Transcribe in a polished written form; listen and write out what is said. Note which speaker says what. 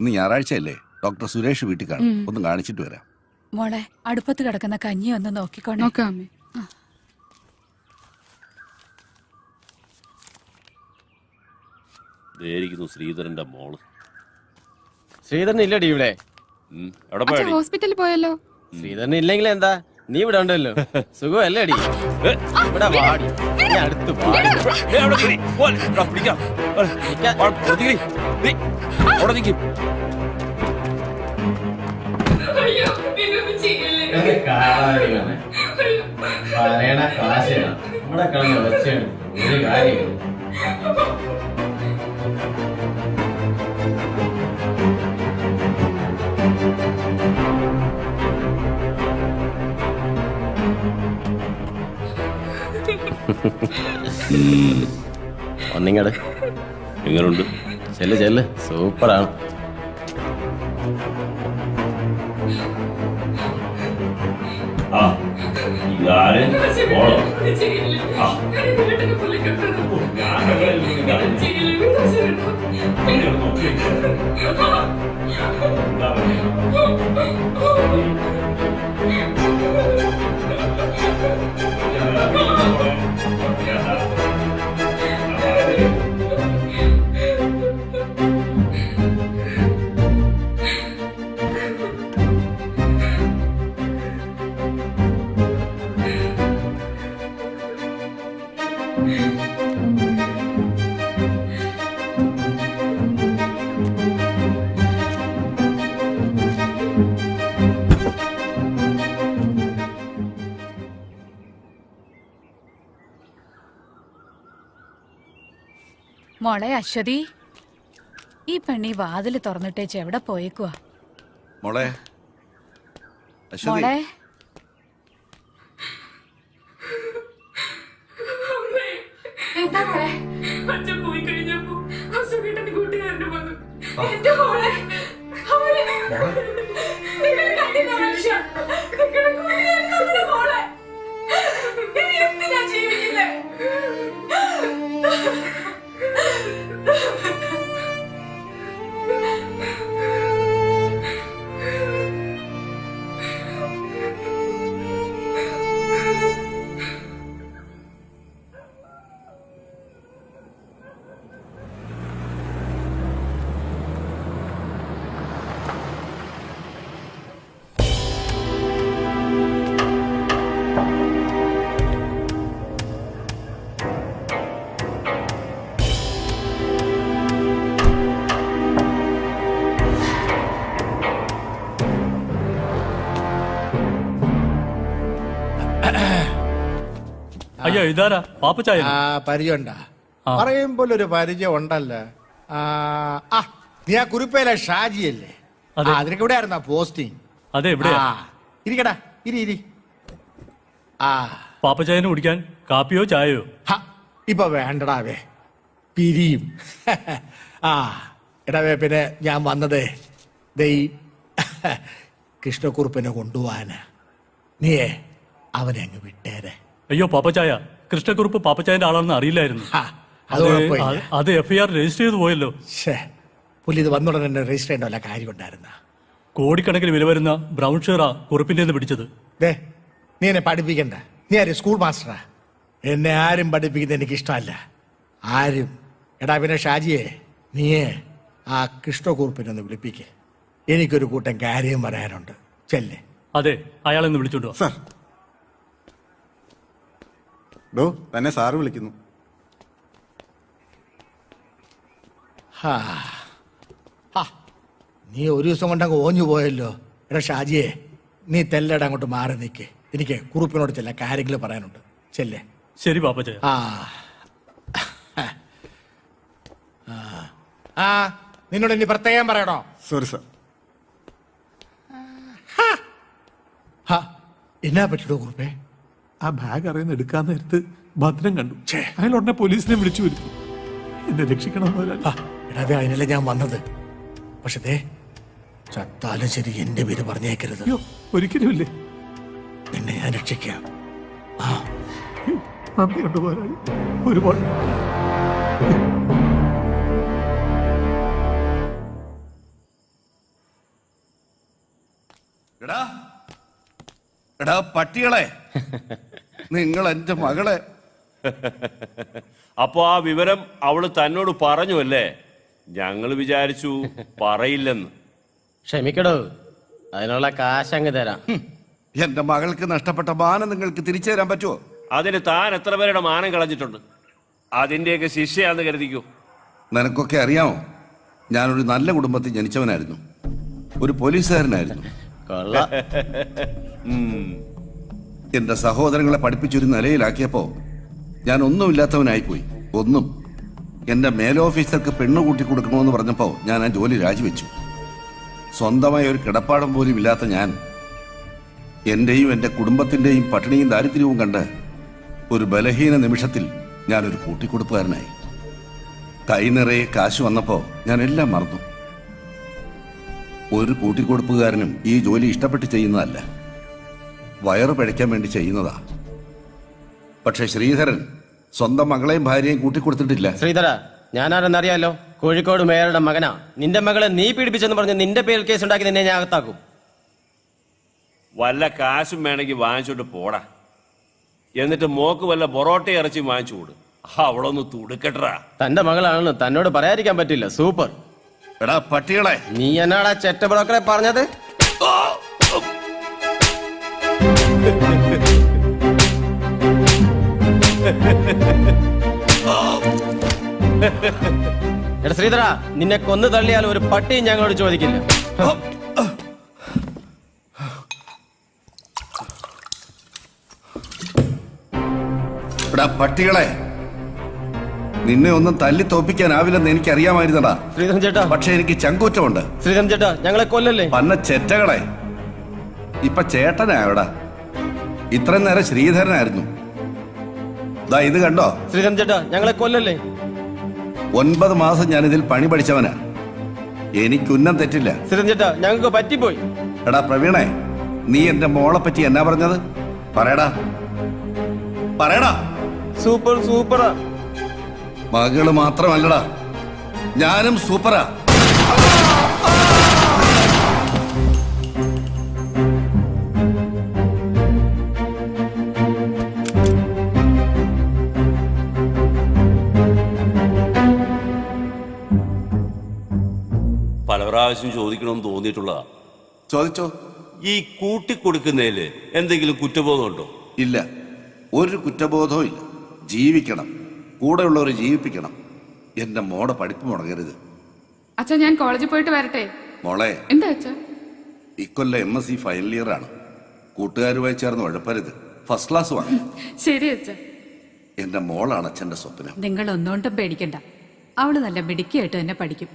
Speaker 1: ഇന്ന് ഞായറാഴ്ചയല്ലേ, ഡോക്ടർ സുരേഷ് വീട്ടിൽ കാണും. ഒന്ന് കാണിച്ചിട്ട് വരാം.
Speaker 2: മോളെ, അടുപ്പത്ത് കിടക്കുന്ന കഞ്ഞി ഒന്ന് നോക്കിക്കോണേ.
Speaker 3: നോക്കാമേ.
Speaker 4: ശ്രീധരന്റെ മോള്.
Speaker 5: ശ്രീധരൻ ഇല്ലടി ഇവിടെ.
Speaker 3: ഹോസ്പിറ്റലിൽ പോയല്ലോ.
Speaker 5: ശ്രീധരൻ ഇല്ലെങ്കിൽ എന്താ, നീ ഇവിടെ ഉണ്ടല്ലോ. സുഖമല്ലേ അടി? ഇവിടെ വാടി, അടുത്ത് ഒരു കാര്യം ഒന്നിങ്ങട്
Speaker 4: എങ്ങനുണ്ട്?
Speaker 5: ചെല്ല് ചെല്ല്, സൂപ്പറാണ്.
Speaker 2: മോളെ അശ്വതി, ഈ പെണ്ണി വാതില് തുറന്നിട്ടേച്ച് എവിടെ പോയേക്കുവാ?
Speaker 1: മോളെ അശ്വതി,
Speaker 2: മോളെ
Speaker 6: എന്താ മോളെ? അച്ഛൻ പോയി കഴിഞ്ഞപ്പോ അസുഖേട്ടന്റെ കൂട്ടുകാരന്റെ വന്നു. എന്റെ മോളെ, നിങ്ങൾ കണ്ടില്ല മനുഷ്യ, നിങ്ങളുടെ കൂട്ടുകാരൻ നമ്മുടെ മോളെ. ഇനി എന്തിനാ ജീവിക്കുന്നേ?
Speaker 7: അയ്യോ, ഇതാരാ? പാപ്പച്ചായ
Speaker 8: പരിചയമുണ്ടാ? പറയുമ്പോൾ ഒരു പരിചയം ഉണ്ടല്ലോ. നീ ആ കുറിപ്പയിലെ ഷാജിയല്ലേ? അതിനൊക്കെ ഇവിടെ ആയിരുന്നാ പോസ്റ്റിംഗ്?
Speaker 7: അതെ, എവിടെയാ?
Speaker 8: ഇരിക്കടാ, ഇരി.
Speaker 7: പാപ്പച്ചായന് കുടിക്കാൻ കാപ്പിയോ ചായയോ?
Speaker 8: ഇപ്പൊ വേണ്ടടാവേ, പിരിയും. എടാവേ, പിന്നെ ഞാൻ വന്നതേ കൃഷ്ണക്കുറുപ്പിനെ കൊണ്ടുപോവാന്. നീയേ അവനെ അങ്ങ് വിട്ടേരെ.
Speaker 7: അയ്യോ പാപ്പച്ചായ, കൃഷ്ണക്കുറുപ്പ് പാപ്പച്ചായന്റെ ആളാണെന്ന് അറിയില്ലായിരുന്നു. അത് FIR രജിസ്റ്റർ ചെയ്ത് പോയല്ലോ.
Speaker 8: പുള്ളി ഇത് വന്നുടനെ തന്നെ രജിസ്റ്റർ ചെയ്യേണ്ട വല്ല കാര്യം ഉണ്ടായിരുന്ന?
Speaker 7: കോടിക്കണക്കിന് വില വരുന്ന ബ്രൗൺ ഷെയറാ കുറുപ്പിന്റെ പിടിച്ചത്.
Speaker 8: നീ എന്നെ പഠിപ്പിക്കണ്ട. നീ ആര് സ്കൂൾ മാസ്റ്ററാ? എന്നെ ആരും പഠിപ്പിക്കുന്നത് എനിക്ക് ഇഷ്ടമല്ല, ആരും. എടാ പിന്നെ ഷാജിയെ, നീയേ ആ കൃഷ്ണക്കുറുപ്പിനെ ഒന്ന് വിളിപ്പിക്ക്. എനിക്കൊരു കൂട്ടം കാര്യം പറയാനുണ്ട്. ചെല്ലേ.
Speaker 7: അതെ, അയാളെന്ന് വിളിച്ചോണ്ടോ.
Speaker 9: സാർ, തന്നെ സാറ് വിളിക്കുന്നു.
Speaker 8: നീ ഒരു ദിവസം കൊണ്ടങ്ങ് ഓഞ്ഞു പോയല്ലോ. എടാ ഷാജിയെ, നീ തെല്ലട അങ്ങോട്ട് മാറി നിൽക്ക്. എനിക്ക് കുറുപ്പിനോട് ചില കാര്യങ്ങൾ പറയാനുണ്ട്. ചെല്ലേ.
Speaker 7: ശരി പാപ്പച്ചായ.
Speaker 8: നിന്നോട് ഇനി പ്രത്യേകം പറയണോ?
Speaker 9: Sorry sir.
Speaker 8: എന്നാ പറ്റിയോ കുറുപ്പേ?
Speaker 10: ആ ബാഗ് അറിയുന്ന എടുക്കാൻ നേരത്ത് ഭദ്രം കണ്ടു. അയാൾ ഉടനെ പോലീസിനെ വിളിച്ചു വരുത്തി. എന്നെ രക്ഷിക്കണം.
Speaker 8: എടാ, അതിനല്ലേ ഞാൻ വന്നത്. പക്ഷേ ചത്താലും ശരി എന്റെ പേര് പറഞ്ഞേക്കരുത്.
Speaker 10: ഒരിക്കലും ഇല്ലേ.
Speaker 8: നിന്നെ ഞാൻ രക്ഷിക്കാം.
Speaker 10: നന്ദി കണ്ടുപോരായി ഒരുപാട്.
Speaker 1: എടാ എടാ പട്ടികളെ, നിങ്ങൾ എന്റെ മകളെ.
Speaker 4: അപ്പൊ ആ വിവരം അവള് തന്നോട് പറഞ്ഞു അല്ലേ? ഞങ്ങൾ വിചാരിച്ചു പറയില്ലെന്ന്.
Speaker 5: ക്ഷമിക്കടോ, അതിനുള്ള കാശ് അങ്ങ് തരാം.
Speaker 1: എന്റെ മകൾക്ക് നഷ്ടപ്പെട്ട മാനം നിങ്ങൾക്ക് തിരിച്ചു തരാൻ പറ്റുമോ?
Speaker 4: അതിന് താൻ എത്ര പേരുടെ മാനം കളഞ്ഞിട്ടുണ്ട്? അതിന്റെയൊക്കെ ശിക്ഷയാന്ന് കരുതിക്കോ.
Speaker 1: നിനക്കൊക്കെ അറിയാമോ, ഞാനൊരു നല്ല കുടുംബത്തിൽ ജനിച്ചവനായിരുന്നു. ഒരു പോലീസുകാരനായിരുന്നു.
Speaker 5: കൊള്ളാം.
Speaker 1: എന്റെ സഹോദരങ്ങളെ പഠിപ്പിച്ചൊരു നിലയിലാക്കിയപ്പോ ഞാൻ ഒന്നുമില്ലാത്തവനായിപ്പോയി. ഒന്നും. എന്റെ മേലോഫീസർക്ക് പെണ്ണു കൂട്ടി കൊടുക്കണമെന്ന് പറഞ്ഞപ്പോ ഞാൻ ആ ജോലി രാജിവെച്ചു. സ്വന്തമായ ഒരു കിടപ്പാടം പോലും ഇല്ലാത്ത ഞാൻ എന്റെയും എന്റെ കുടുംബത്തിന്റെയും പട്ടിണിയും ദാരിദ്ര്യവും കണ്ട് ഒരു ബലഹീന നിമിഷത്തിൽ ഞാനൊരു കൂട്ടിക്കൊടുപ്പുകാരനായി. കൈ നിറയെ കാശ് വന്നപ്പോ ഞാൻ എല്ലാം മറന്നു. ഒരു കൂട്ടിക്കൊടുപ്പുകാരനും ഈ ജോലി ഇഷ്ടപ്പെട്ട് ചെയ്യുന്നതല്ല, വയറ് പിഴയ്ക്കാൻ വേണ്ടി ചെയ്യുന്നതാ. പക്ഷെ ശ്രീധരൻ സ്വന്തം മകളെയും ഭാര്യയും കൂട്ടിക്കൊടുത്തിട്ടില്ല.
Speaker 5: ശ്രീധര, ഞാനാരെന്നറിയാലോ? കോഴിക്കോട് മേയറുടെ മകനാ. നിന്റെ മകളെ നീ പീഡിപ്പിച്ചെന്ന് പറഞ്ഞ് നിന്റെ പേരിൽ കേസ് ഉണ്ടാക്കി നിന്നെ ഞാൻ അകത്താക്കും.
Speaker 4: വല്ല കാശും വേണമെങ്കിൽ വാങ്ങിച്ചോണ്ട് പോടാ. എന്നിട്ട് മോക്ക് വല്ല പൊറോട്ട ഇറച്ചി വാങ്ങിച്ചു കൊടു. അവളൊന്ന് തുടുക്കട്ടാ.
Speaker 5: തന്റെ മകളാണെന്ന് തന്നോട് പറയാതിരിക്കാൻ പറ്റില്ല. സൂപ്പർ.
Speaker 1: എടാ പട്ടികളെ,
Speaker 5: നീ എന്നാടാ ചെറ്റ ബ്രോക്കറെ പറഞ്ഞത്? എടാ ശ്രീധര, നിന്നെ കൊന്നു തള്ളിയാൽ ഒരു പട്ടിയും ഞങ്ങളോട് ചോദിക്കില്ല.
Speaker 1: എടാ പട്ടികളെ, നിന്നെ ഒന്നും തല്ലി തോപ്പിക്കാനാവില്ലെന്ന് എനിക്കറിയാമായിരുന്നടാ.
Speaker 5: ശ്രീധരൻ ചേട്ടാ,
Speaker 1: പക്ഷെ എനിക്ക് ചങ്കൂറ്റമുണ്ട്.
Speaker 5: ശ്രീധരൻ ചേട്ടാ, ഞങ്ങളെ കൊല്ലല്ലേ.
Speaker 1: പന്ന ചെറ്റകളെ, ഇപ്പൊ ചേട്ടനായോടാ. ഇത്രയും നേരം ശ്രീധരനായിരുന്നു. ദാ ഇത് കണ്ടോ?
Speaker 5: ശ്രീധരൻ ചേട്ടാ, ഞങ്ങളെ കൊല്ലല്ലേ.
Speaker 1: 9 മാസം ഞാനിതിൽ പണി പഠിച്ചവനാ. എനിക്കുന്നം തെറ്റില്ല.
Speaker 5: ശ്രീധരൻ ചേട്ടാ, ഞങ്ങൾക്ക് പറ്റിപ്പോയി.
Speaker 1: എടാ പ്രവീണേ, നീ എന്റെ മോളെ പറ്റി എന്നാ പറഞ്ഞത്? പറയടാ, പറയടാ.
Speaker 5: സൂപ്പർ സൂപ്പറാ.
Speaker 1: മകള് മാത്രമല്ലടാ, ഞാനും സൂപ്പറാ.
Speaker 4: പല പ്രാവശ്യം ചോദിക്കണമെന്ന് തോന്നിയിട്ടുള്ളതാ.
Speaker 1: ചോദിച്ചോ.
Speaker 4: ഈ കൂട്ടിക്കൊടുക്കുന്നതില് എന്തെങ്കിലും കുറ്റബോധമുണ്ടോ?
Speaker 1: ഇല്ല, ഒരു കുറ്റബോധവും ഇല്ല. ജീവിക്കണം, കൂടെയുള്ളവരെ ജീവിപ്പിക്കണം. എന്റെ മോടെ പഠിപ്പ് മുടങ്ങരുത്.
Speaker 3: അച്ഛാ, ഞാൻ കോളേജിൽ പോയിട്ട് വരട്ടെ.
Speaker 1: മോളെ,
Speaker 3: എന്താ അച്ഛാ?
Speaker 1: ഇക്കൊല്ലം MSc ഫൈനൽ ഇയർ ആണ്. കൂട്ടുകാരുമായി ചേർന്ന് ഉഴപ്പരുത്. ഫസ്റ്റ് ക്ലാസ് വാങ്ങും.
Speaker 3: ശരി അച്ഛാ.
Speaker 1: എന്റെ മോളാണ് അച്ഛന്റെ സ്വപ്നം.
Speaker 2: നിങ്ങൾ ഒന്നുകൊണ്ടും പേടിക്കണ്ട, അവള് നല്ല മിടുക്കിയായിട്ട് തന്നെ പഠിക്കും.